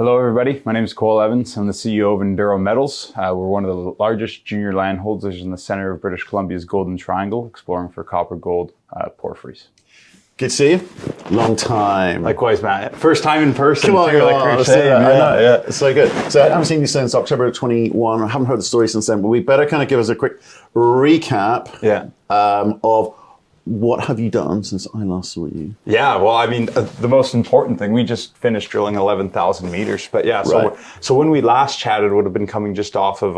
Hello everybody, my name is Cole Evans. I'm the CEO of Enduro Metals. We're one of the largest junior land holders in the center of British Columbia's Golden Triangle, exploring for copper gold porphyries. Good to see you. Long time. Likewise, Matt. First time in person. Come on, too, like let's do that. I know, yeah. It's so good. So I haven't seen you since October 21. I haven't heard the story since then, but we better kind of give us a quick recap of what have you done since I last saw you? Yeah, well, I mean, the most important thing, we just finished drilling 11,000 meters. But yeah, so when we last chatted, it would have been coming just off of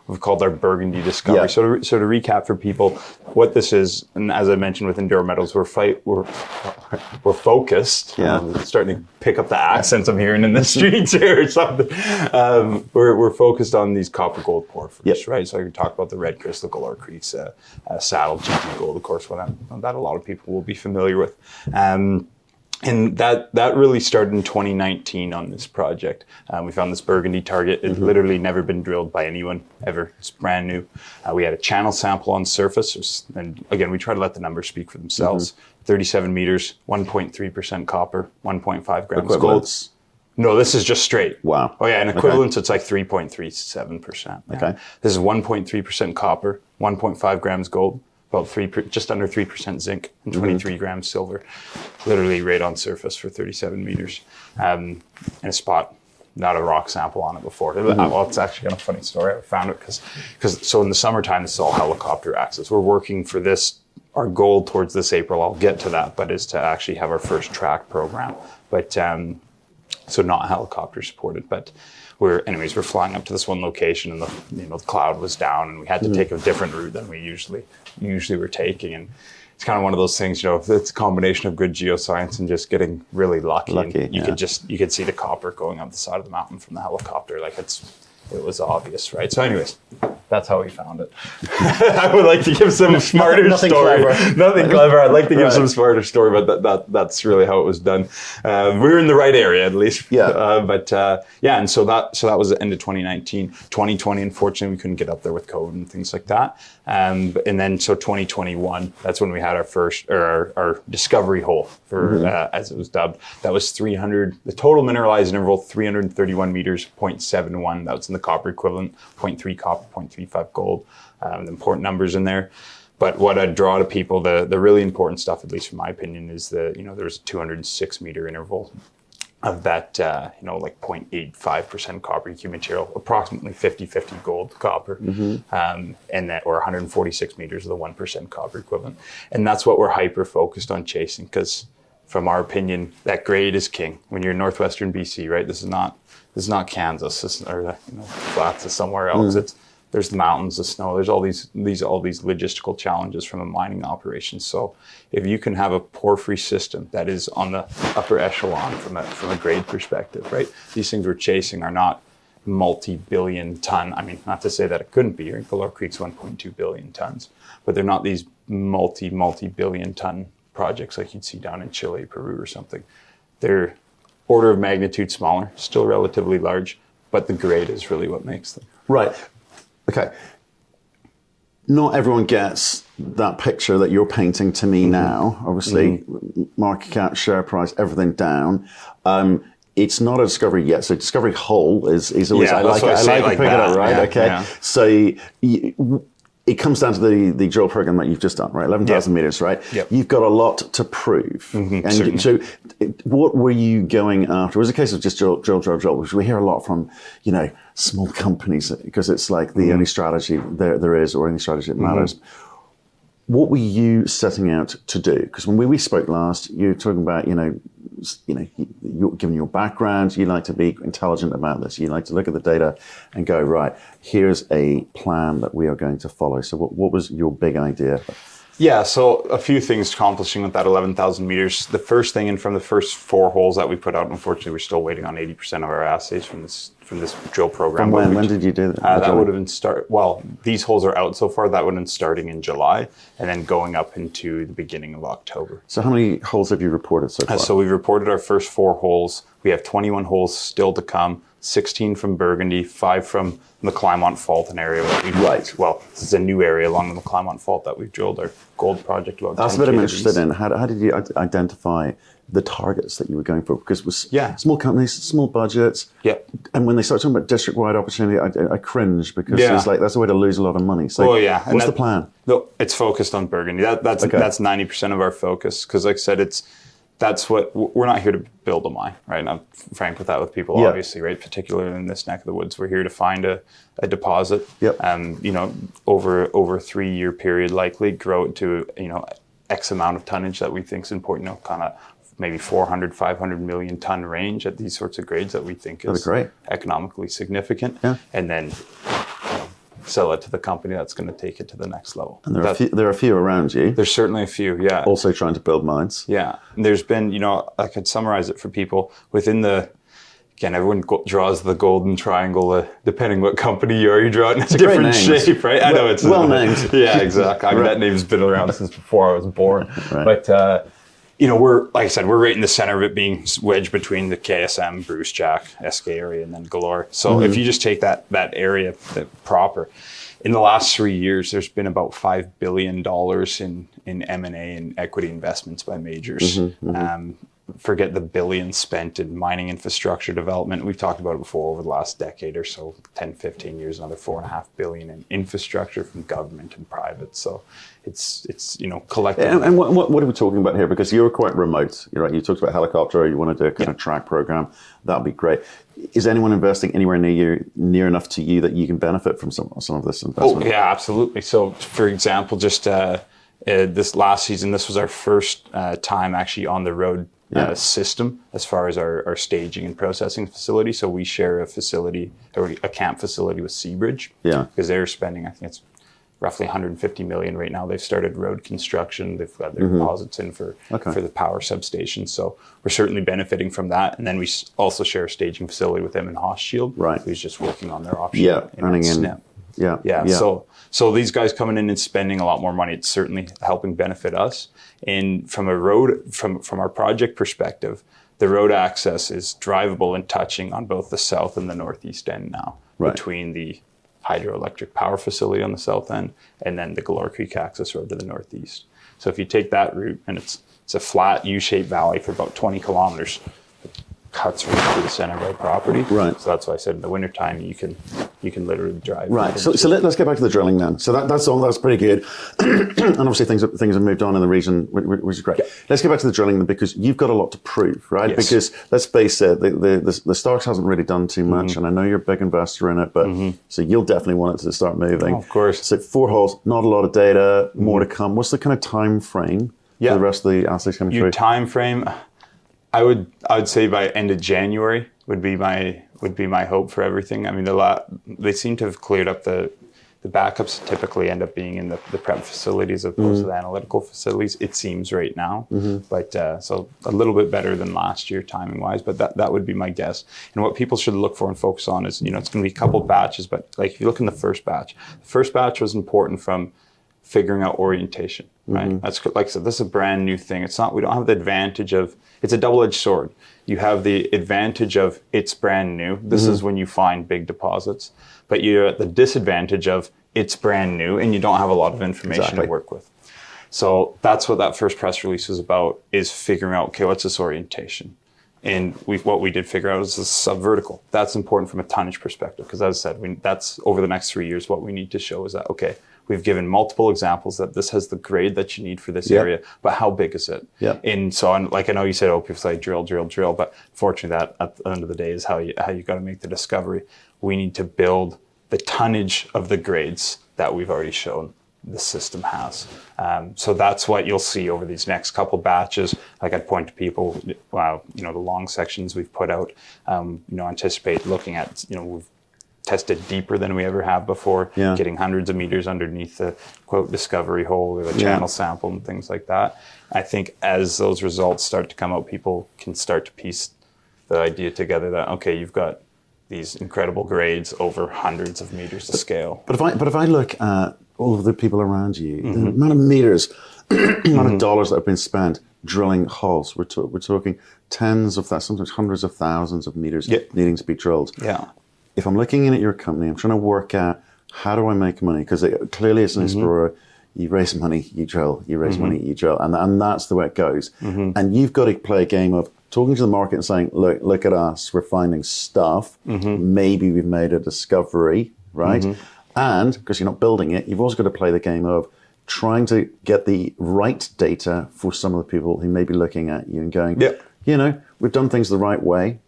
we've called our Burgundy discovery. Yeah. So to recap for people, what this is, and as I mentioned with Enduro Metals, we're focused. Yeah. Starting to pick up the accents I'm hearing in the streets here or something. We're focused on these copper gold porphyries, right? So I can talk about the red crystal Galore Creek's saddle Chachi gold, of course, that a lot of people will be familiar with. And that really started in 2019 on this project. We found this Burgundy target. It's literally never been drilled by anyone ever. It's brand new. We had a channel sample on surface. And again, we try to let the numbers speak for themselves. 37 meters, 1.3% copper, 1.5 grams gold. No, this is just straight. Wow. Oh yeah, in equivalence, it's like 3.37%. Okay. This is 1.3% copper, 1.5 grams gold, about just under 3% zinc, and 23 grams silver, literally right on surface for 37 meters, in a spot, not a rock sample on it before. Well, it's actually kind of a funny story. I found it because so in the summertime, this is all helicopter access. We're working for this, our goal towards this April, I'll get to that, but is to actually have our first track program. But so not helicopter supported, but we're flying up to this one location, and the cloud was down, and we had to take a different route than we usually were taking. And it's kind of one of those things, it's a combination of good geoscience and just getting really lucky. And you could see the copper going up the side of the mountain from the helicopter. Like it was obvious, right? So anyways, that's how we found it. I would like to give some smarter story. Nothing clever. I'd like to give some smarter story, but that's really how it was done. We were in the right area at least. Yeah. And so that was the end of 2019. 2020, unfortunately, we couldn't get up there with COVID and things like that. And then so 2021, that's when we had our first, or our discovery hole for as it was dubbed. That was 300. The total mineralized interval 331 meters, 0.71. That was in the copper equivalent, 0.3 copper, 0.35 gold. Important numbers in there. But what I'd draw to people, the really important stuff, at least in my opinion, is there's a 206 meter interval of that, like 0.85% copper EQ material, approximately 50-50 gold copper, and that, or 146 meters of the 1% copper equivalent. And that's what we're hyper focused on chasing, because from our opinion, that grade is king. When you're in northwestern BC, right? This is not Kansas, or flats is somewhere else. There's the mountains, the snow. There's all these logistical challenges from a mining operation. So if you can have a porphyry system that is on the upper echelon from a grade perspective, right? These things we're chasing are not multi-billion ton. I mean, not to say that it couldn't be. Galore Creek's 1.2 billion tons, but they're not these multi-billion ton projects like you'd see down in Chile, Peru, or something. They're order of magnitude smaller, still relatively large, but the grade is really what makes them. Right. Okay. Not everyone gets that picture that you're painting to me now. Obviously, market cap, share price, everything down. It's not a discovery yet. So discovery hole is always, I like to pick it up, right? Yeah, okay. Yeah. So it comes down to the drill program that you've just done, right? 11,000 meters, right? Yep. You've got a lot to prove. And so what were you going after? It was a case of just drill, which we hear a lot from, small companies, because it's like the only strategy there is, or any strategy that matters. What were you setting out to do? Because when we spoke last, you were talking about, given your background, you like to be intelligent about this. You like to look at the data and go, right, here's a plan that we are going to follow. So what was your big idea? Yeah, so a few things accomplishing with that 11,000 meters. The first thing, and from the first 4 holes that we put out, unfortunately, we're still waiting on 80% of our assays from this drill program. From when did you do that? That would have been these holes are out so far. That would have been starting in July, and then going up into the beginning of October. So how many holes have you reported so far? So we've reported our first 4 holes. We have 21 holes still to come. 16 from Burgundy, 5 from the McLymont Fault, an area that we've Well, this is a new area along the McLymont Fault that we've drilled our gold project. About That's 10 what I'm km interested in. How did you identify the targets that you were going for? Because it was small companies, small budgets. Yeah. And when they start talking about district-wide opportunity, I cringe because it's like that's a way to lose a lot of money. So what's the plan? No, it's focused on Burgundy. That's 90% of our focus. Because like I said, that's what we're not here to build a mine, right? And I'm frank with that with people, obviously, right? Particularly in this neck of the woods, we're here to find a deposit. Yep. You know, over a 3-year period, likely grow it to X amount of tonnage that we think is important. Kind of maybe 400, 500 million ton range at these sorts of grades that we think is economically significant. Yeah. And then sell it to the company that's going to take it to the next level. And there are a few around you. There's certainly a few, yeah. Also trying to build mines. Yeah. And there's been, I could summarize it for people within again, everyone draws the golden triangle, depending what company you are, you draw it in a different shape, right? I know it's well named. Yeah, exactly. I mean, that name's been around since before I was born. Right. But, we're, like I said, we're right in the center of it, being wedged between the KSM, Bruce Jack, Eskay area, and then Galore. So if you just take that area proper, in the last 3 years, there's been about $5 billion in M&A and equity investments by majors. Forget the billions spent in mining infrastructure development. We've talked about it before over the last decade or so, 10, 15 years, another $4.5 billion in infrastructure from government and private. So it's collective. And what are we talking about here? Because you're quite remote. You're right. You talked about helicopter. You want to do a kind of track program. That'd be great. Is anyone investing anywhere near enough to you that you can benefit from some of this investment? Oh, yeah, absolutely. So, for example, just this last season, this was our first time actually on the road system as far as our staging and processing facility. So we share a facility, or a camp facility with Seabridge. Yeah. Because they're spending, I think it's roughly 150 million right now. They've started road construction. They've got their deposits in for the power substation. So we're certainly benefiting from that. And then we also share a staging facility with them in Hochschild, who's just working on their option in Snip. Yeah. So these guys coming in and spending a lot more money, it's certainly helping benefit us. And from our project perspective, the road access is drivable and touching on both the south and the northeast end now, between the hydroelectric power facility on the south end and then the Galore Creek access road to the northeast. So if you take that route, and it's a flat U-shaped valley for about 20 kilometers, it cuts right through the center of our property. Right. So that's why I said in the wintertime you can literally drive. Right. So let's get back to the drilling then. So that's pretty good. And obviously things have moved on in the region, which is great. Let's get back to the drilling then, because you've got a lot to prove, right? Yes. Because let's face it, the Starks hasn't really done too much, and I know you're a big investor in it, but so you'll definitely want it to start moving. Oh, of course. So 4 holes, not a lot of data, more to come. What's the kind of time frame for the rest of the assays coming through? Time frame, I would say by end of January would be my hope for everything. I mean, they seem to have cleared up the backups. Typically end up being in the prep facilities as opposed to the analytical facilities. It seems right now, but so a little bit better than last year timing wise. But that would be my guess. And what people should look for and focus on is, it's going to be a couple batches. But like if you look in the first batch was important from figuring out orientation, right? That's like I said, this is a brand new thing. We don't have the advantage of, it's a double-edged sword. You have the advantage of it's brand new. This is when you find big deposits, but you're at the disadvantage of it's brand new and you don't have a lot of information to work with. So that's what that first press release was about, is figuring out, okay, what's this orientation? And what we did figure out is the subvertical. That's important from a tonnage perspective, because as I said, that's over the next 3 years, what we need to show is that, okay, we've given multiple examples that this has the grade that you need for this area, but how big is it? Yeah. And so, I know you said, people say drill, but fortunately that at the end of the day is how you got to make the discovery. We need to build the tonnage of the grades that we've already shown the system has. So that's what you'll see over these next couple batches. Like I'd point to people, the long sections we've put out, anticipate looking at, we've tested deeper than we ever have before, getting hundreds of meters underneath the quote discovery hole or the channel sample and things like that. I think as those results start to come out, people can start to piece the idea together that, okay, you've got these incredible grades over hundreds of meters to scale. But if I look at all of the people around you, the amount of meters, the amount of dollars that have been spent drilling holes, we're talking tens of thousands, sometimes hundreds of thousands of meters needing to be drilled. Yeah. If I'm looking in at your company, I'm trying to work out, how do I make money? Because clearly as an explorer, you raise money, you drill, you raise money, you drill. And that's the way it goes. And you've got to play a game of talking to the market and saying, look at us, we're finding stuff. Maybe we've made a discovery, right? And because you're not building it, you've also got to play the game of trying to get the right data for some of the people who may be looking at you and going, you know, we've done things the right way.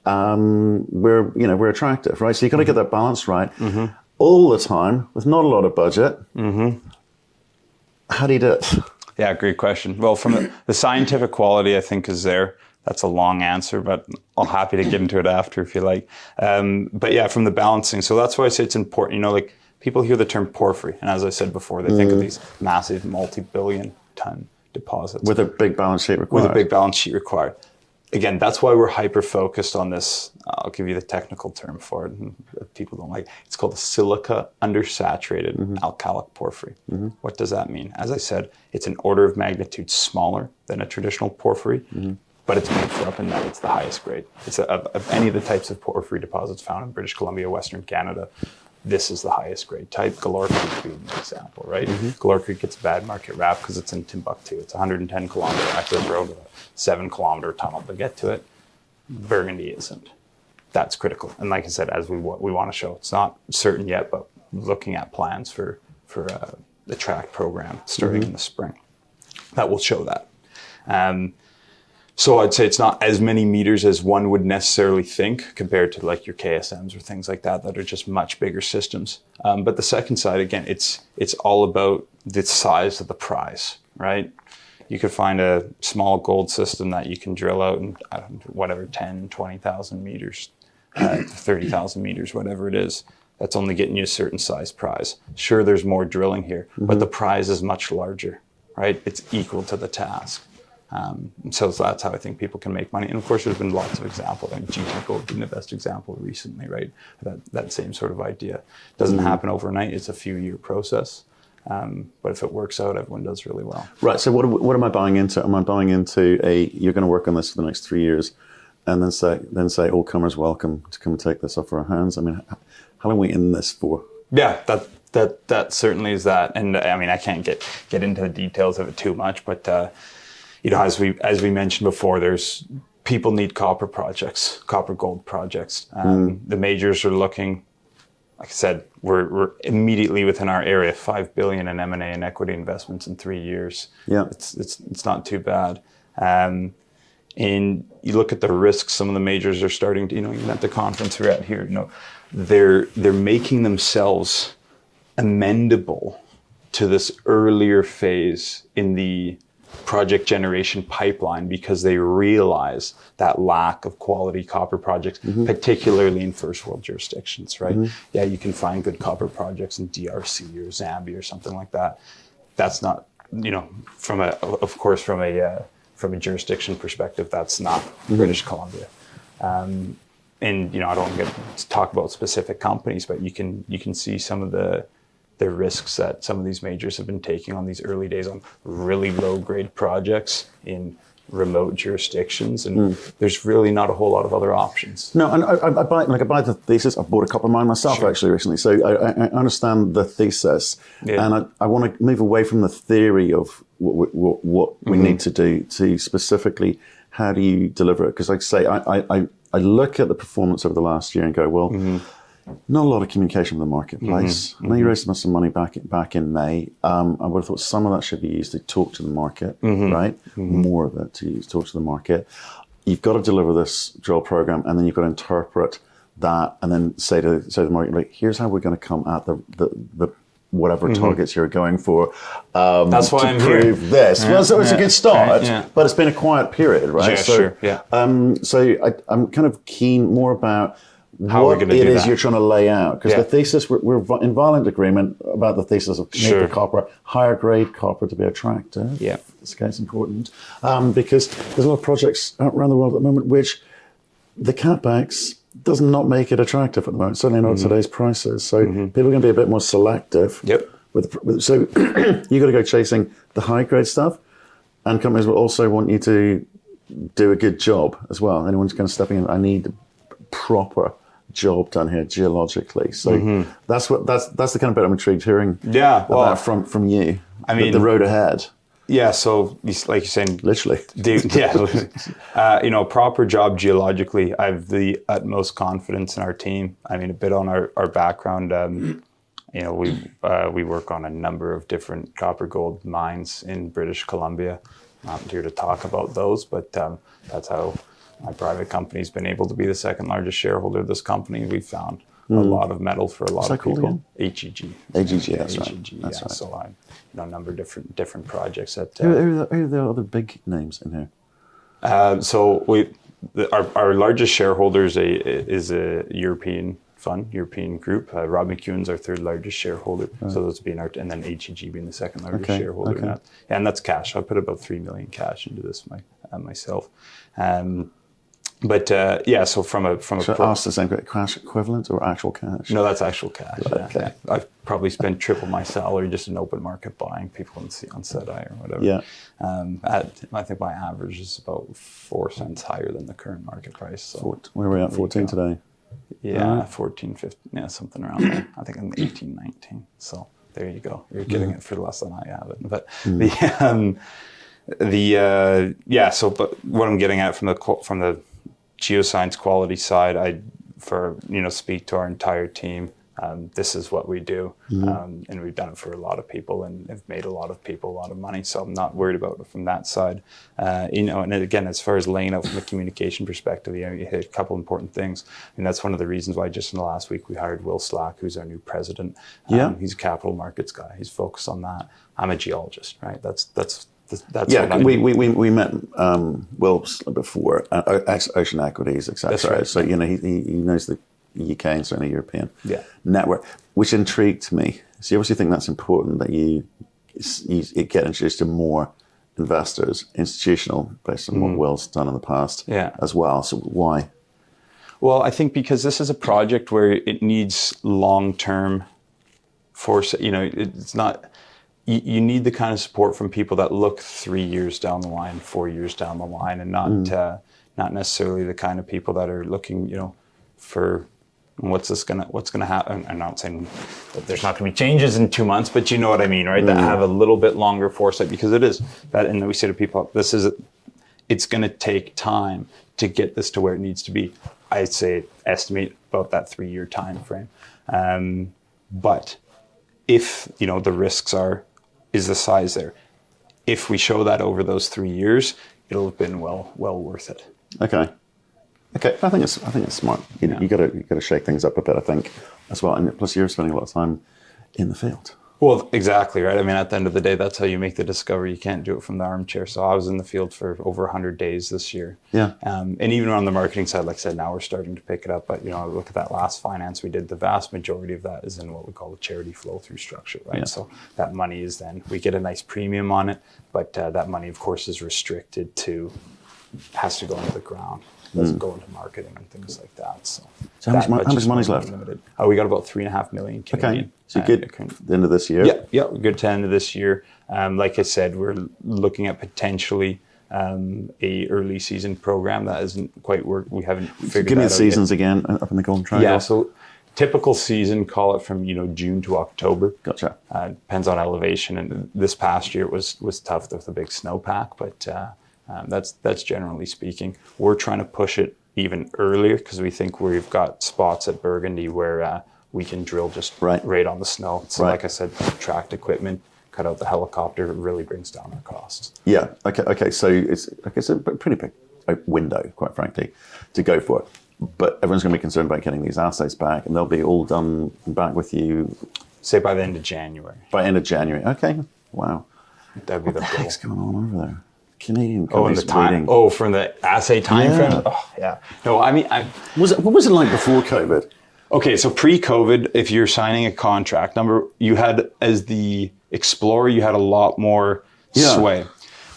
We're attractive, right? So you've got to get that balance right all the time with not a lot of budget. How do you do it? Yeah, great question. Well, from the scientific quality, I think is there. That's a long answer, but I'm happy to get into it after if you like. But yeah, from the balancing. So that's why I say it's important. You know, like people hear the term porphyry, and as I said before, they think of these massive multi-billion ton deposits. With a big balance sheet required. With a big balance sheet required. Again, that's why we're hyper-focused on this. I'll give you the technical term for it. And people don't like it. It's called a silica undersaturated alkalic porphyry. What does that mean? As I said, it's an order of magnitude smaller than a traditional porphyry, but it's made for up in that it's the highest grade. It's of any of the types of porphyry deposits found in British Columbia, Western Canada, this is the highest grade type. Galore Creek being an example, right? Galore Creek gets a bad market rap because it's in Timbuktu. It's a 110 kilometer access road with a 7 kilometer tunnel to get to it. Burgundy isn't. That's critical. And like I said, as we want to show, it's not certain yet, but looking at plans for the track program starting in the spring, that will show that. So I'd say it's not as many meters as one would necessarily think compared to like your KSMs or things like that are just much bigger systems. But the second side, again, it's all about the size of the prize, right? You could find a small gold system that you can drill out in whatever, 10, 20,000 meters, 30,000 meters, whatever it is. That's only getting you a certain size prize. Sure, there's more drilling here, but the prize is much larger, right? It's equal to the task. So that's how I think people can make money. And of course, there's been lots of examples. I mean, geochemical being the best example recently, right? That same sort of idea. Doesn't happen overnight. It's a few-year process. But if it works out, everyone does really well. Right. So what am I buying into? Am I buying into you're going to work on this for the next 3 years and then say all comers welcome to come and take this off our hands? I mean, how long are we in this for? Yeah, that certainly is that. And I mean, I can't get into the details of it too much, but you know, as we mentioned before, there's people need copper projects, copper gold projects. The majors are looking, like I said, we're immediately within our area, $5 billion in M&A and equity investments in 3 years. Yeah, it's not too bad. And you look at the risks some of the majors are starting to, you know, even at the conference we're at here, you know, they're making themselves amendable to this earlier phase in the project generation pipeline because they realize that lack of quality copper projects, particularly in first world jurisdictions, right? Yeah, you can find good copper projects in DRC or Zambia or something like that. That's not, you know, from a jurisdiction perspective, that's not British Columbia. And you know, I don't get to talk about specific companies, but you can see some of the risks that some of these majors have been taking on these early days on really low grade projects in remote jurisdictions, and there's really not a whole lot of other options. No, and I buy the thesis. I've bought a copper mine myself actually recently, so I understand the thesis, and I want to move away from the theory of what we need to do to specifically how do you deliver it? Because like I say, I look at the performance over the last year and go, well. Not a lot of communication with the marketplace. I know you raised some money back in May. I would have thought some of that should be used to talk to the market, right? More of it to talk to the market. You've got to deliver this drill program, and then you've got to interpret that, and then say to the market, like, here's how we're going to come at the whatever targets you're going for. That's why I'm prove here. This. Well, so it's a good start, but it's been a quiet period, right? So I'm kind of keen more about how what it is you're trying to lay out, because the thesis, we're in violent agreement about the thesis of making copper, higher grade copper to be attractive. Yeah, this case important because there's a lot of projects around the world at the moment which the capex does not make it attractive at the moment. Certainly not today's prices. So people are going to be a bit more selective. Yep. So you got to go chasing the high grade stuff, and companies will also want you to do a good job as well. Anyone's kind of stepping in. I need proper job done here geologically. So that's the kind of bit I'm intrigued hearing. Yeah, well, about from you. I mean, the road ahead. Yeah, so like you're saying, Literally. Proper job geologically. I have the utmost confidence in our team. I mean, a bit on our background. We work on a number of different copper gold mines in British Columbia. Not here to talk about those, but that's how my private company's been able to be the second largest shareholder of this company. We've found a lot of metal for a lot of people. HEG. HEG, that's right. That's right. So a number of different projects that. Who are the other big names in here? Our largest shareholder is a European fund, European group. Rob McEwen's our third largest shareholder. Right. So those being and then HEG being the second largest shareholder. In that. And that's cash. I put about $3 million cash into this myself. So ask the same cash equivalent or actual cash? No, that's actual cash. Okay. Yeah. I've probably spent triple my salary just in open market buying people on SEDI or whatever. Yeah. I think my average is about 4 cents higher than the current market price. So where are we at? 14 today. Yeah, 14, 15, something around there. I think I'm 18, 19. So there you go. You're getting it for less than I have it. But but what I'm getting at from the geoscience quality side, I speak to our entire team. This is what we do, and we've done it for a lot of people, and have made a lot of people a lot of money. So I'm not worried about it from that side. And again, as far as laying out from a communication perspective, you hit a couple important things, and that's one of the reasons why just in the last week we hired Will Slack, who's our new president. He's a capital markets guy. He's focused on that. I'm a geologist, right? That's we met Will before Ocean Equities, etc. Right. So he knows the UK and certainly European network, which intrigued me. So you obviously think that's important that you get introduced to more investors, institutional, based on what Will's done in the past as well. So why? Well, I think because this is a project where it needs long-term force. It's not. You need the kind of support from people that look 3 years down the line, 4 years down the line, and not necessarily the kind of people that are looking, for what's gonna happen. I'm not saying that there's not gonna be changes in 2 months, but you know what I mean, right? That have a little bit longer foresight, because it is that, and we say to people, it's gonna take time to get this to where it needs to be. I'd say estimate about that 3-year time frame, but if the risks is the size there. If we show that over those 3 years, it'll have been well worth it. Okay. I think it's smart. You got to shake things up a bit, I think, as well. And plus, you're spending a lot of time in the field. Well, exactly, right? I mean, at the end of the day, that's how you make the discovery. You can't do it from the armchair. So I was in the field for over 100 days this year. Yeah. And even on the marketing side, like I said, now we're starting to pick it up. But, look at that last finance we did. The vast majority of that is in what we call a charity flow-through structure, right? Yeah. So that money is then, we get a nice premium on it. But that money, of course, is restricted to, has to go into the ground. Doesn't go into marketing and things like that. So how much money's left? Limited. We got about 3.5 million Canadian. Okay, so good at the end of this year? Yeah, good to the end of this year. Like I said, we're looking at potentially a early season program that isn't quite worked. We haven't figured that out. Give me the seasons again up in the Golden Triangle. Yeah, so typical season, call it from June to October. Gotcha. Depends on elevation, and this past year was tough with the big snowpack, but that's generally speaking. We're trying to push it even earlier because we think we've got spots at Burgundy where we can drill just right on the snow. So like I said, tracked equipment, cut out the helicopter, it really brings down our costs. Yeah, okay. So it's a pretty big window, quite frankly, to go for it. But everyone's going to be concerned about getting these assays back, and they'll be all done back with you. Say by the end of January. By end of January, okay. Wow. That'd be what the heck's going on over there? Canadian and the time. Oh, from the assay time frame. Oh, yeah. No, I mean, what was it like before COVID? Okay, so pre-COVID, if you're signing a contract, you had as the explorer, you had a lot more sway.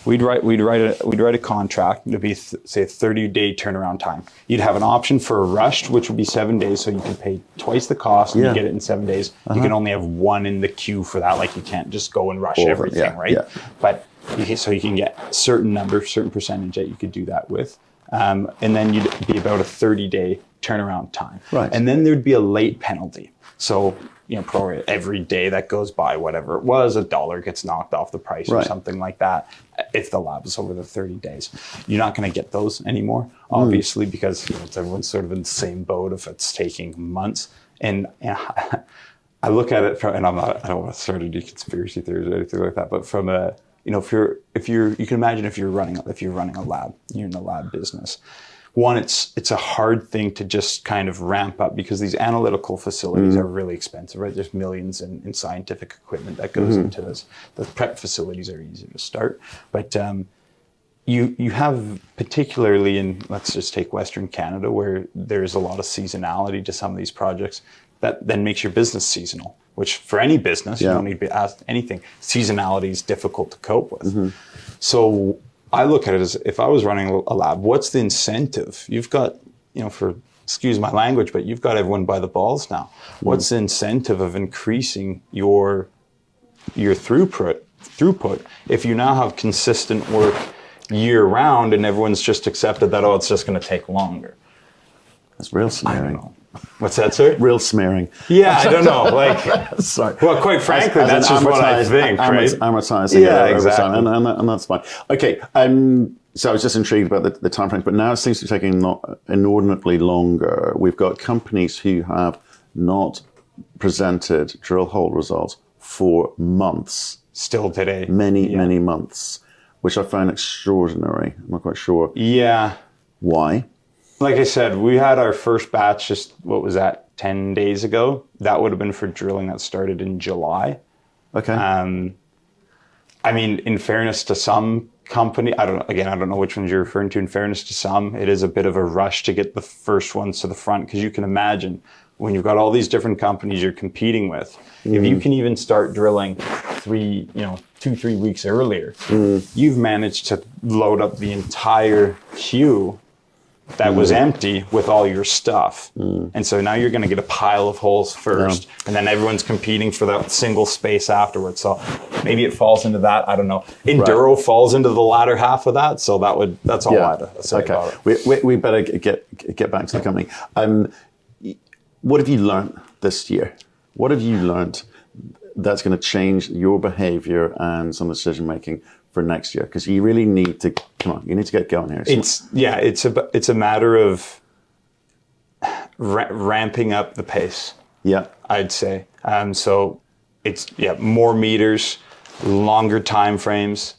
We'd write a contract. It'd be say a 30-day turnaround time. You'd have an option for a rushed, which would be 7 days, so you can pay twice the cost and you get it in 7 days. You can only have one in the queue for that. Like you can't just go and rush everything, right? Yeah. But so you can get certain percentage that you could do that with. and then you'd be about a 30-day turnaround time. Right. And then there'd be a late penalty. So, prorate every day that goes by, whatever it was, $1 gets knocked off the price or something like that. If the lab is over the 30 days, you're not going to get those anymore, obviously, because everyone's sort of in the same boat if it's taking months. And I look at it from, and I don't want to start any conspiracy theories or anything like that, but from a, if you're, you can imagine if you're running a lab, you're in the lab business. One, it's a hard thing to just kind of ramp up because these analytical facilities are really expensive, right? There's millions in scientific equipment that goes into this. The prep facilities are easy to start, but you have, particularly in, let's just take Western Canada, where there's a lot of seasonality to some of these projects, that then makes your business seasonal, which for any business, you don't need to be asked anything. Seasonality is difficult to cope with. So I look at it as, if I was running a lab, what's the incentive? You've got, excuse my language, but you've got everyone by the balls now. What's the incentive of increasing your throughput if you now have consistent work year round and everyone's just accepted that, it's just going to take longer? That's real smearing. What's that, sir? Real smearing. Yeah, I don't know. Sorry. Well, quite frankly, that's just what I think, right? Amortizing. Yeah, exactly. And that's fine. Okay. So I was just intrigued about the time frames, but now it seems to be taking inordinately longer. We've got companies who have not presented drill hole results for months. Still today. Many months, which I find extraordinary. I'm not quite sure. Yeah. Why? Like I said, we had our first batch just, 10 days ago. That would have been for drilling that started in July. Okay. I mean, in fairness to some company, I don't know which ones you're referring to. In fairness to some, it is a bit of a rush to get the first ones to the front, because you can imagine when you've got all these different companies you're competing with, if you can even start drilling 2-3 weeks earlier, you've managed to load up the entire queue that was empty with all your stuff. And so now you're going to get a pile of holes first, and then everyone's competing for that single space afterwards. So maybe it falls into that. I don't know. Enduro falls into the latter half of that. So that's all I had to say about it. We better get back to the company. What have you learned this year? What have you learned that's going to change your behavior and some decision making for next year? Because you really need to you need to get going here. It's a matter of ramping up the pace. Yeah, I'd say. So it's more meters, longer time frames.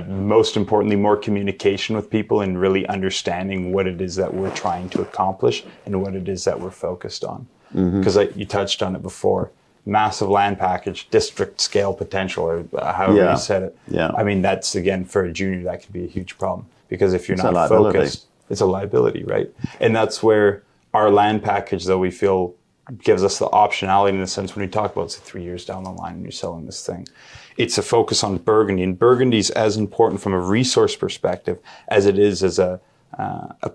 Most importantly, more communication with people and really understanding what it is that we're trying to accomplish and what it is that we're focused on. Because you touched on it before. Massive land package, district scale potential, or however you said it. Yeah. I mean, that's, again, for a junior, that could be a huge problem, because if you're not focused, it's a liability, right? And that's where our land package, though, we feel gives us the optionality, in the sense when we talk about, say, 3 years down the line and you're selling this thing, it's a focus on Burgundy. And Burgundy's as important from a resource perspective as it is as a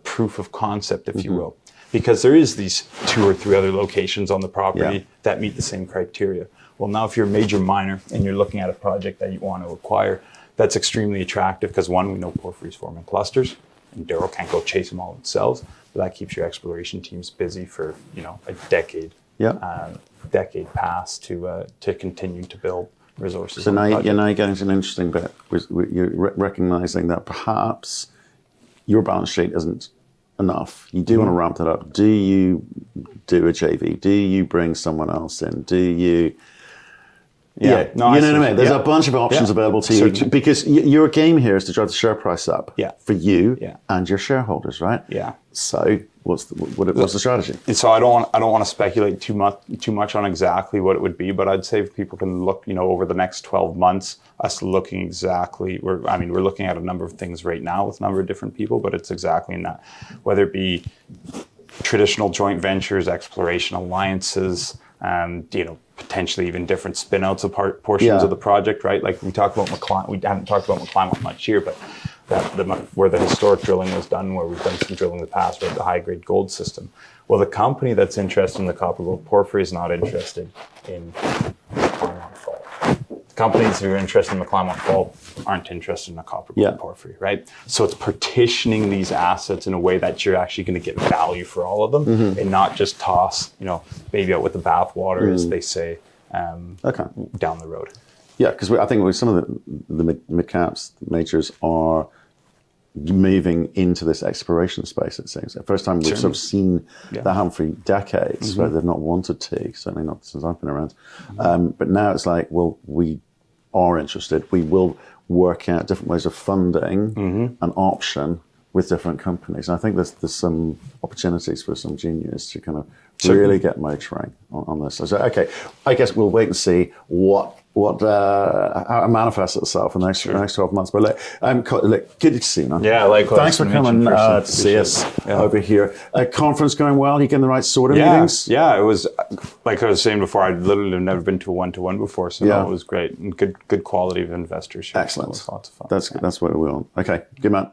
proof of concept, if you will. Because there is these 2 or 3 other locations on the property that meet the same criteria. Well, now if you're a major miner and you're looking at a project that you want to acquire, that's extremely attractive, because one, we know porphyries form in clusters. Enduro can't go chase them all themselves, but that keeps your exploration teams busy for a decade pass to continue to build resources. So now you're getting to an interesting bit. You're recognizing that perhaps your balance sheet isn't enough. You do want to ramp that up. Do you do a JV? Do you bring someone else in? Do you? You know what I mean? There's a bunch of options available to you, because your game here is to drive the share price up for you and your shareholders, right? Yeah. So what's the strategy? And so I don't want to speculate too much on exactly what it would be, but I'd say if people can look, over the next 12 months, us looking exactly, we're looking at a number of things right now with a number of different people, but it's exactly in that, whether it be traditional joint ventures, exploration alliances, potentially even different spin-outs of portions of the project, right? Like we talked about McLymont, we haven't talked about McLymont much here, but where the historic drilling was done, where we've done some drilling in the past, with the high-grade gold system. Well, the company that's interested in the copper gold porphyry is not interested in McLymont Fault. companies who are interested in the McLymont Fault aren't interested in a copper gold porphyry, right? So it's partitioning these assets in a way that you're actually going to get value for all of them, and not just toss, baby out with the bathwater, as they say, down the road. Yeah, because I think with some of the mid caps, majors are moving into this exploration space, it seems. The first time we've sort of seen that happen for decades, where they've not wanted to, certainly not since I've been around. But now it's like, well, we are interested. We will work out different ways of funding an option with different companies. And I think there's some opportunities for some juniors to kind of really get motoring on this. So, okay, I guess we'll wait and see how it manifests itself in the next 12 months. But look, good to see you, man. Yeah, likewise. Thanks for coming to see us over here. Conference going well? You getting the right sort of meetings? Yeah, it was, like I was saying before, I'd literally never been to a one-to-one before, so no, it was great. And good quality of investors here. Excellent. So it was lots of fun. That's what we want. Okay, good man.